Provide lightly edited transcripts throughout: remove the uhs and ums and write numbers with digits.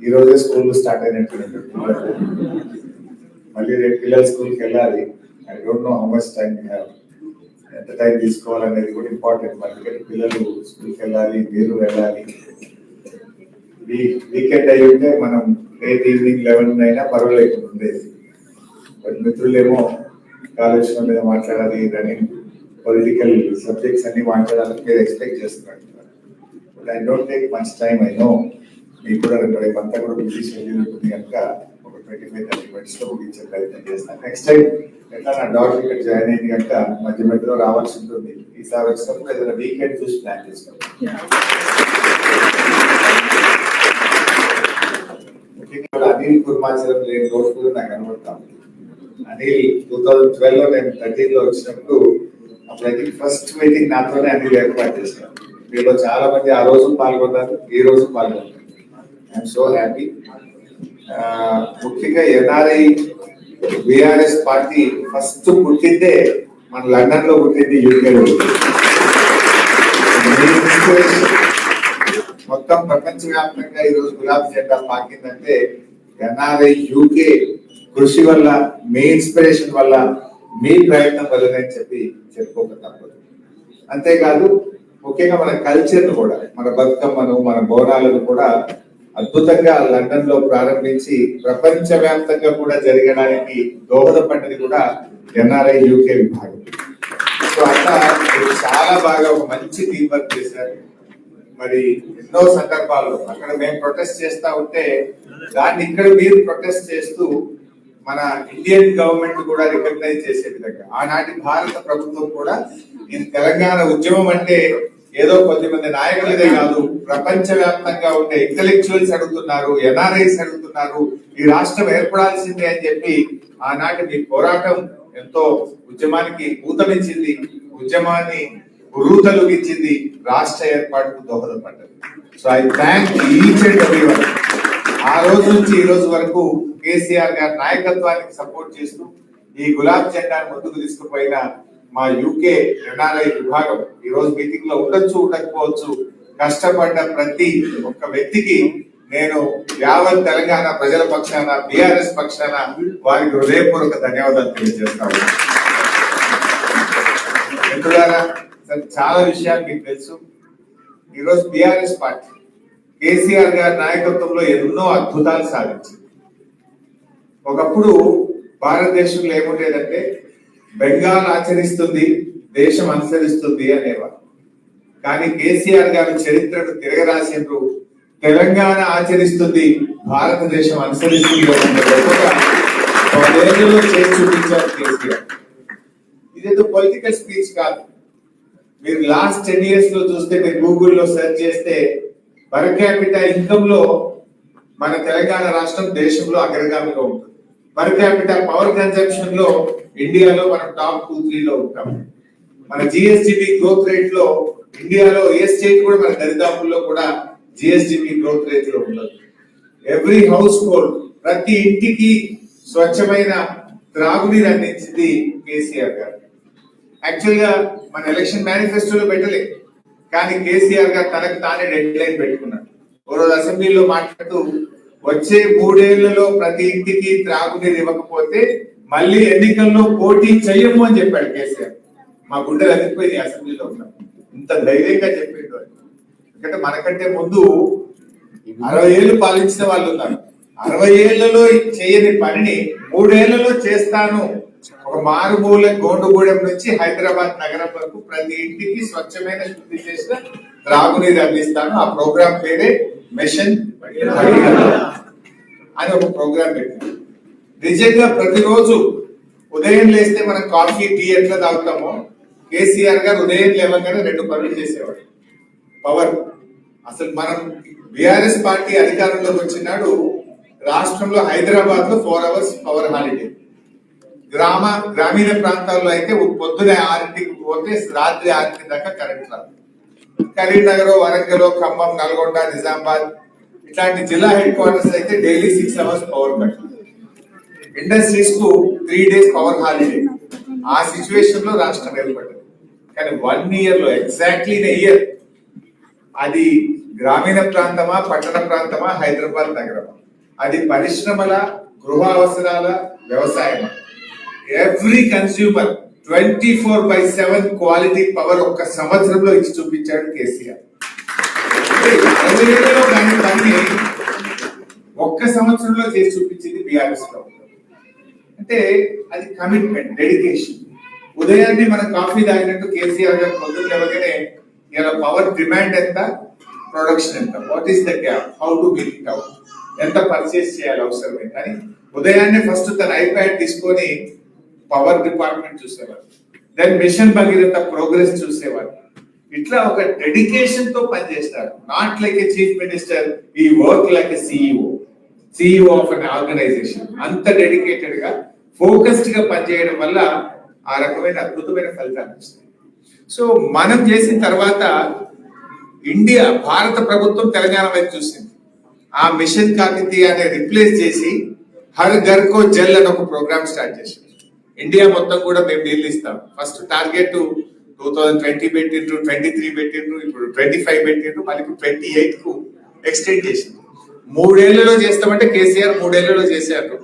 ఈ రోజే school start అయినట్టు మళ్ళీ రేపు పిల్లలు స్కూల్కి వెళ్ళాలి. I don't know how much time have, ఎంత టైం తీసుకోవాలనేది కూడా ఇంపార్టెంట్. ఎందుకంటే పిల్లలు స్కూల్కి వెళ్ళాలి, మీరు వెళ్ళాలి. వీకెండ్ అయి ఉంటే మనం రేపు ఈవినింగ్ 11 అయినా పర్వాలేదు ఉండేది. బట్ మిత్రులేమో కాలుష్యం మీద మాట్లాడాలి, రన్నింగ్ పొలిటికల్ సబ్జెక్ట్స్ అన్ని మాట్లాడాలని మీరు ఎక్స్పెక్ట్ చేస్తున్నారు. But I don't take much time. I know మీకు కూడా రేపు అంతా కూడా బిజీ షెడ్యూల్ ఉంటుంది కనుక ఒక 25-30 minutes లో ముగించే ప్రయత్నం చేస్తాను. నెక్స్ట్ టైం ఎట్లా నా డాక్టర్ ఇక్కడ జాయిన్ అయింది కనుక మధ్య మధ్యలో రావాల్సి ఉంటుంది. ఈసారి వచ్చినప్పుడు ఏదైనా వీకెండ్ చూసి ప్లాన్ చేసుకోండి. ముఖ్యంగా అనిల్ కుర్మాచలం లేని రోజు కూడా నాకు కనబడతాం. అనిల్ 2012 లో నేను 13 లో వచ్చినప్పుడు అప్పుడైతే ఫస్ట్ మీటింగ్ నాతోనే అనిల్ ఏర్పాటు చేశాను. మీలో చాలా మంది ఆ రోజు పాల్గొన్నారు, ఈ రోజు పాల్గొన్నారు. I'm so happy. ముఖ్యంగా ఎన్ఆర్ఐ బిఆర్ఎస్ పార్టీ ఫస్ట్ పుట్టిందే మన లండన్ లో పుట్టింది, యూకేలో. మొత్తం ప్రపంచవ్యాప్తంగా ఈ రోజు గులాబీ జెండా పాకిందంటే ఎన్ఆర్ఐ యూకే కృషి వల్ల, మీ ఇన్స్పిరేషన్ వల్ల, మీ ప్రయత్నం వల్లనే చెప్పుకోక తప్పదు. అంతేకాదు ముఖ్యంగా మన కల్చర్ ను కూడా, మన బతుకమ్మను, మన బోనాలను కూడా అద్భుతంగా లండన్ లో ప్రారంభించి ప్రపంచ వ్యాప్తంగా కూడా జరగడానికి దోహదపడ్డది కూడా ఎన్ఆర్ఐ యూకే విభాగం. సో అట్లా చాలా బాగా ఒక మంచి టీం వర్క్ చేశారు. మరి ఎన్నో సందర్భాల్లో అక్కడ మేము ప్రొటెస్ట్ చేస్తా ఉంటే దాన్ని ఇక్కడ మీరు ప్రొటెస్ట్ చేస్తూ మన ఇండియన్ గవర్నమెంట్ కూడా రికగ్నైజ్ చేసే విధంగా ఆనాటి భారత ప్రభుత్వం కూడా ఇది తెలంగాణ ఉద్యమం అంటే ఏదో కొద్దిమంది నాయకులదే కాదు, ప్రపంచ వ్యాప్తంగా ఉండే ఇంటెలెక్చువల్స్ అడుగుతున్నారు, ఎన్ఆర్ఐస్ అడుగుతున్నారు, ఈ రాష్ట్రం ఏర్పడాల్సిందే అని చెప్పి ఆనాటి మీ పోరాటం ఎంతో ఉద్యమానికి ఊతమిచ్చింది, ఉద్యమాన్ని ఉరూతలుగించింది, రాష్ట్ర ఏర్పాటుకు దోహదపడ్డది. So I thank each and everyone. ఆ రోజు నుంచి ఈ రోజు వరకు కేసీఆర్ గారి నాయకత్వానికి సపోర్ట్ చేస్తూ ఈ గులాబ్ జెండాను ముందుకు తీసుకుపోయిన మా యూకే ఎన్ఆర్ఐ విభాగం ఈ రోజు మీటింగ్ లో ఉండొచ్చు, ఉండకపోవచ్చు, కష్టపడ్డ ప్రతి ఒక్క వ్యక్తికి నేను యావత్ తెలంగాణ ప్రజల పక్షాన, బిఆర్ఎస్ పక్షాన వారికి హృదయపూర్వక ధన్యవాదాలు తెలియజేస్తాను. మిత్రులారా, చాలా విషయాలు మీకు తెలుసు. ఈరోజు బిఆర్ఎస్ పార్టీ కేసీఆర్ గారి నాయకత్వంలో ఎన్నో అద్భుతాలు సాధించింది. ఒకప్పుడు భారతదేశంలో ఏముండేదంటే బెంగాల్ ఆచరిస్తుంది, దేశం అనుసరిస్తుంది అనేవారు. కానీ కేసీఆర్ గారు చరిత్రను తిరగరాసిండ్రు, తెలంగాణ ఆచరిస్తుంది, భారతదేశం అనుసరిస్తుంది. చేసి చూపించారు కేసీఆర్. ఇదేదో పొలిటికల్ స్పీచ్ కాదు. మీరు లాస్ట్ 10 years లో చూస్తే, మీరు గూగుల్లో సెర్చ్ చేస్తే పర్ క్యాపిటల్ ఇన్కమ్ లో మన తెలంగాణ రాష్ట్రం దేశంలో అగ్రగామిగా ఉంటుంది. పర్ క్యాపిటల్ పవర్ కన్జంప్షన్ లో ఇండియాలో మనం టాప్ 2-3 లో ఉంటాం. మన జిఎస్డిపి గ్రోత్ రేట్ లో ఇండియాలో ఏ స్టేట్ కూడా మన దరిదాపుల్లో కూడా జిఎస్డిపి గ్రోత్ రేట్ లో ఉండదు. ఎవ్రీ హౌస్ హోల్డ్, ప్రతి ఇంటికి స్వచ్ఛమైన త్రాగునీరు అందించింది కేసీఆర్ గారు. యాక్చువల్ గా మన ఎలక్షన్ మేనిఫెస్టోలో పెట్టలే, కానీ కేసీఆర్ గారు తనకు తానే డెడ్ లైన్ పెట్టుకున్నాడు. ఓ రోజు అసెంబ్లీలో మాట్లాడుతూ వచ్చే 3 ఏళ్లలో ప్రతి ఇంటికి త్రాగునీరు ఇవ్వకపోతే మళ్ళీ ఎన్నికల్లో పోటీ చెయ్యము అని చెప్పాడు కేసీఆర్. మా గుండెలు అదిపోయింది అసెంబ్లీలో ఉన్నాం, ఇంత ధైర్యంగా చెప్పిండు. ఎందుకంటే మనకంటే ముందు 60 ఏళ్ళు పాలించిన వాళ్ళు ఉన్నారు. 60 ఏళ్లలో చేయని పనిని 3 ఏళ్లలో చేస్తాను. ఒక మారుమూల గోండుగూడెం నుంచి హైదరాబాద్ నగరం వరకు ప్రతి ఇంటికి స్వచ్ఛమైన శుద్ధి చేసిన త్రాగునీరు అందిస్తాను. ఆ ప్రోగ్రాం పేరే మిషన్ అని ఒక ప్రోగ్రాం పెట్టారు. నిజంగా ప్రతిరోజు ఉదయం లేస్తే మనం కాఫీ, టీ ఎట్లా తాగుతామో కేసీఆర్ గారు ఉదయం లేవగానే 2 పనులు చేసేవాడు. పవర్, అసలు మనం బిఆర్ఎస్ పార్టీ అధికారంలోకి వచ్చినాడు రాష్ట్రంలో హైదరాబాద్ లో 4 hours పవర్ హాలిడే. గ్రామీణ ప్రాంతాల్లో అయితే పొద్దున 6కి పోతే రాత్రి 6 దాకా కరెంట్ రాదు. కరీంనగర్, వరంగల్, ఖమ్మం, నల్గొండ, నిజామాబాద్ ఇట్లాంటి జిల్లా హెడ్ క్వార్టర్స్ అయితే daily 6 hours power cut. Industries కు 3 days పవర్ హాలిడే. ఆ సిచ్యువేషన్ లో రాష్ట్రం ఏర్పడ్డది. కానీ 1 year లో, ఎగ్జాక్ట్లీ ఇన్ ఎ ఇయర్, అది గ్రామీణ ప్రాంతమా, పట్టణ ప్రాంతమా, హైదరాబాద్ నగరమా, అది పరిశ్రమల, గృహ అవసరాల, వ్యవసాయమా, ఎవ్రీ కన్స్యూమర్ 24/7 క్వాలిటీ పవర్ ఒక్క సంవత్సరంలో ఇచ్చి చూపించాడు కేసీఆర్. 60 ఏళ్లలో దాని పని ఒక్క సంవత్సరంలో చేసి చూపించింది బీఆర్ఎస్ ప్రభుత్వం. అంటే అది కమిట్మెంట్, డెడికేషన్. ఉదయాన్నే మనం కాఫీ తాగినట్టు కేసీఆర్ గారు పొద్దున్న లేవగానే ఇలా పవర్ డిమాండ్ ఎంత, ప్రొడక్షన్ ఎంత, what is the gap, how to meet it out, ఎంత పర్చేస్ చేయాలి అవసరమే. కానీ ఉదయాన్నే ఫస్ట్ తన ఐప్యాడ్ తీసుకొని పవర్ డిపార్ట్మెంట్ చూసేవారు, దెన్ మిషన్ భగీరథ ప్రోగ్రెస్ చూసేవారు. ఇట్లా ఒక డెడికేషన్ తో పనిచేస్తారు. Not like a chief minister, he work like a CEO of an organization. అంత డెడికేటెడ్ గా, ఫోకస్డ్ గా పనిచేయడం వల్ల ఆ రకమైన అద్భుతమైన ఫలితాలు వస్తాయి. సో మనం చేసిన తర్వాత ఇండియా, భారత ప్రభుత్వం తెలంగాణ వైపు చూసింది. ఆ మిషన్ కాకతీయని రిప్లేస్ చేసి హర్ ఘర్ కో జల్ అని ఒక ప్రోగ్రామ్ స్టార్ట్ చేసింది. ఇండియా మొత్తం కూడా మేము నీళ్ళు ఇస్తాం. ఫస్ట్ టార్గెట్ 2020 పెట్టిండ్రు, 23 పెట్టిండ్రు, ఇప్పుడు 25 పెట్టిండ్రు, మళ్ళీ ఇప్పుడు 28 కు ఎక్స్టెండ్ చేసింది. 3 ఏళ్లలో చేస్తామంటే కేసీఆర్ 3 ఏళ్లలో చేశారు.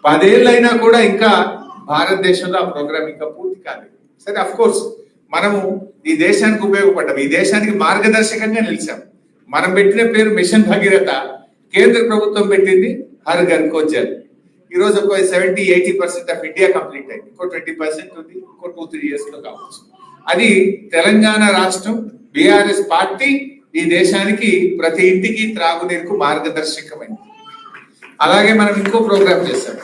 10 ఏళ్ళు అయినా కూడా ఇంకా భారతదేశంలో ఆ ప్రోగ్రామ్ ఇంకా పూర్తి కాలేదు. సరే, అఫ్ కోర్స్ మనము ఈ దేశానికి ఉపయోగపడ్డాం, ఈ దేశానికి మార్గదర్శకంగా నిలిచాం. మనం పెట్టిన పేరు మిషన్ భగీరథ, కేంద్ర ప్రభుత్వం పెట్టింది హర్ ఘర్ కో జల్. ఈ రోజు ఒక 70-80% ఆఫ్ ఇండియా కంప్లీట్ అయింది. ఇంకో 20% ఉంది, ఇంకో 2-3 ఇయర్స్ లో కావచ్చు. అది తెలంగాణ రాష్ట్రం, బీఆర్ఎస్ పార్టీ ఈ దేశానికి ప్రతి ఇంటికి త్రాగునీరుకు మార్గదర్శకమైంది. అలాగే మనం ఇంకో ప్రోగ్రామ్ చేశాం,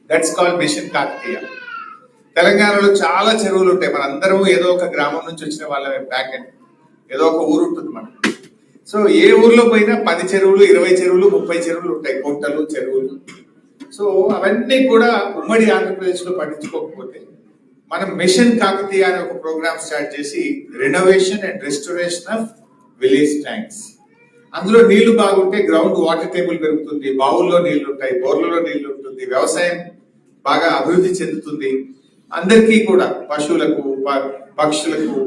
దట్స్ కాల్డ్ మిషన్ కాకతీయ. తెలంగాణలో చాలా చెరువులు ఉంటాయి. మనందరం ఏదో ఒక గ్రామం నుంచి వచ్చిన వాళ్ళమే, ప్యాకెట్ ఏదో ఒక ఊరు ఉంటుంది మనకు. సో ఏ ఊర్లో పోయినా 10 చెరువులు, 20 చెరువులు, 30 చెరువులు ఉంటాయి, కుంటలు, చెరువులు. సో అవన్నీ కూడా ఉమ్మడి ఆంధ్రప్రదేశ్ లో పట్టించుకోకపోతే మనం మిషన్ కాకతీయ అనే ఒక ప్రోగ్రామ్ స్టార్ట్ చేసి renovation and restoration of village tanks. అందులో నీళ్లు బాగుంటే గ్రౌండ్ వాటర్ టేబుల్ పెరుగుతుంది, బావుల్లో నీళ్లు ఉంటాయి, బోర్లలో నీళ్లు ఉంటుంది, వ్యవసాయం బాగా అభివృద్ధి చెందుతుంది. అందరికీ కూడా, పశువులకు, పక్షులకు,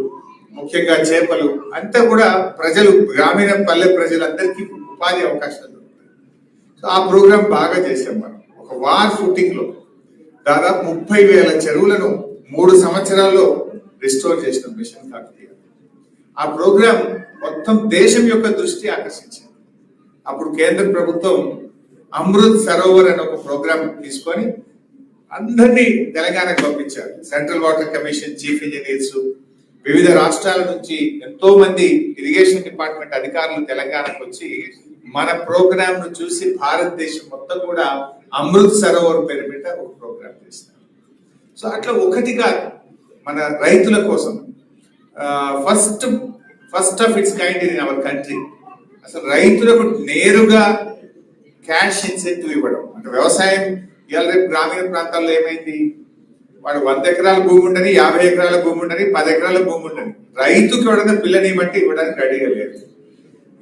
ముఖ్యంగా చేపలు అంతా కూడా ప్రజలు, గ్రామీణ పల్లె ప్రజలందరికీ ఉపాధి అవకాశాలు దొరుకుతాయి. సో ఆ ప్రోగ్రామ్ బాగా చేసాం మనం. ఒక వార్ ఫుటింగ్ లో దాదాపు 30,000 చెరువులను 3 సంవత్సరాల్లో రిస్టోర్ చేసిన మిషన్ కాకతీయ. ఆ ప్రోగ్రామ్ మొత్తం దేశం యొక్క దృష్టి ఆకర్షించింది. అప్పుడు కేంద్ర ప్రభుత్వం అమృత్ సరోవర్ అనే ఒక ప్రోగ్రామ్ తీసుకొని అందరినీ తెలంగాణకు పంపించారు. Central water commission chief engineers, వివిధ రాష్ట్రాల నుంచి ఎంతో మంది ఇరిగేషన్ డిపార్ట్మెంట్ అధికారులు తెలంగాణకు వచ్చి మన ప్రోగ్రామ్ ను చూసి భారతదేశం మొత్తం కూడా అమృత్ సరోవర్ పేరు మీద ఒక ప్రోగ్రామ్ చేస్తారు. సో అట్లా ఒకటిగా మన రైతుల కోసం first of it's kind in our country అసలు రైతులకు నేరుగా క్యాష్ ఇన్సెంటివ్ ఇవ్వడం. అంటే వ్యవసాయం ఇవాళ రేపు గ్రామీణ ప్రాంతాల్లో ఏమైంది, వాడు 100 ఎకరాల భూమి ఉండని, 50 ఎకరాల భూమి ఉండని, 10 ఎకరాల భూమి ఉండని, రైతుకి ఎవడన్నా పిల్లని బట్టి ఇవ్వడానికి రెడీగా లేదు.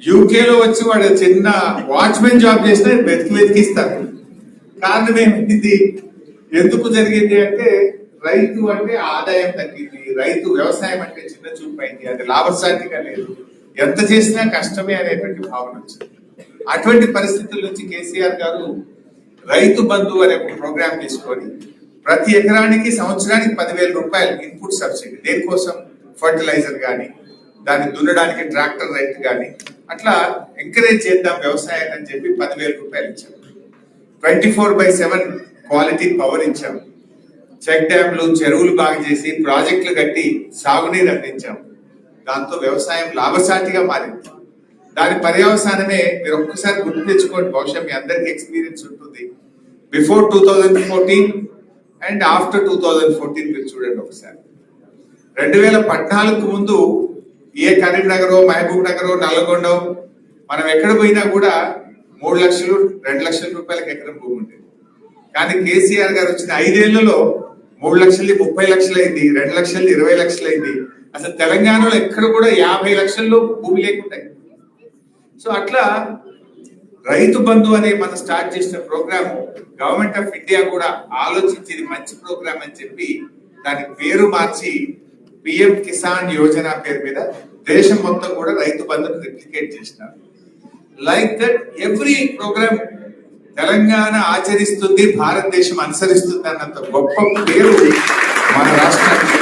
యూకేలో వచ్చి వాడు చిన్న వాచ్మెన్ జాబ్ చేసినా వెతికిస్తారు. కారణం ఏమైంది, ఎందుకు జరిగింది అంటే రైతు అంటే ఆదాయం తగ్గింది, రైతు వ్యవసాయం అంటే చిన్న చూపు అయింది, అది లాభసాటిగా లేదు, ఎంత చేసినా కష్టమే అనేటువంటి భావన వచ్చింది. అటువంటి పరిస్థితుల నుంచి కేసీఆర్ గారు రైతు బంధు అనే ఒక ప్రోగ్రామ్ తీసుకొని ప్రతి ఎకరానికి సంవత్సరానికి 10,000 రూపాయలు ఇన్పుట్ సబ్సిడీ, దేనికోసం, ఫర్టిలైజర్ కానీ, దాన్ని దున్నడానికి ట్రాక్టర్ రైతు కానీ, అట్లా ఎంకరేజ్ చేద్దాం వ్యవసాయాన్ని అని చెప్పి 10,000 రూపాయలు ఇచ్చాం. 24/7 క్వాలిటీ పవర్ ఇచ్చాం. చెక్ డ్యాంలు, చెరువులు బాగా చేసి ప్రాజెక్టులు కట్టి సాగునీరు అందించాం. దాంతో వ్యవసాయం లాభసాటిగా మారింది. దాని పర్యవసానమే మీరు ఒక్కసారి గుర్తు తెచ్చుకోండి, బహుశా మీ అందరికి ఎక్స్పీరియన్స్ ఉంటుంది. బిఫోర్ 2014 అండ్ ఆఫ్టర్ 2014 మీరు చూడండి ఒకసారి. 2014 ముందు ఏ కరీంనగర్, మహబూబ్ నగర్, నల్గొండ మనం ఎక్కడ పోయినా కూడా 3 లక్షలు 2 లక్షల రూపాయలకి ఎకరం భూమి ఉండేది. కానీ కేసీఆర్ గారు వచ్చిన 5 ఏళ్లలో 3 లక్షలది 30 లక్షలు అయింది, 2 లక్షలది 20 లక్షలు అయింది. అసలు తెలంగాణలో ఎక్కడ కూడా 50 లక్షల్లో భూమి లేకుండా. సో అట్లా రైతు బంధు అనే మనం స్టార్ట్ చేసిన ప్రోగ్రామ్ గవర్నమెంట్ ఆఫ్ ఇండియా కూడా ఆలోచించి ఇది మంచి ప్రోగ్రామ్ అని చెప్పి దాని పేరు మార్చి పిఎం కిసాన్ యోజన పేరు మీద దేశం మొత్తం కూడా రైతు బంధును రిప్లికేట్ చేసినారు. Like that every program Telangana ఆచరిస్తుంది, భారతదేశం అనుసరిస్తుంది అన్నంత గొప్ప పేరు మన రాష్ట్రానికి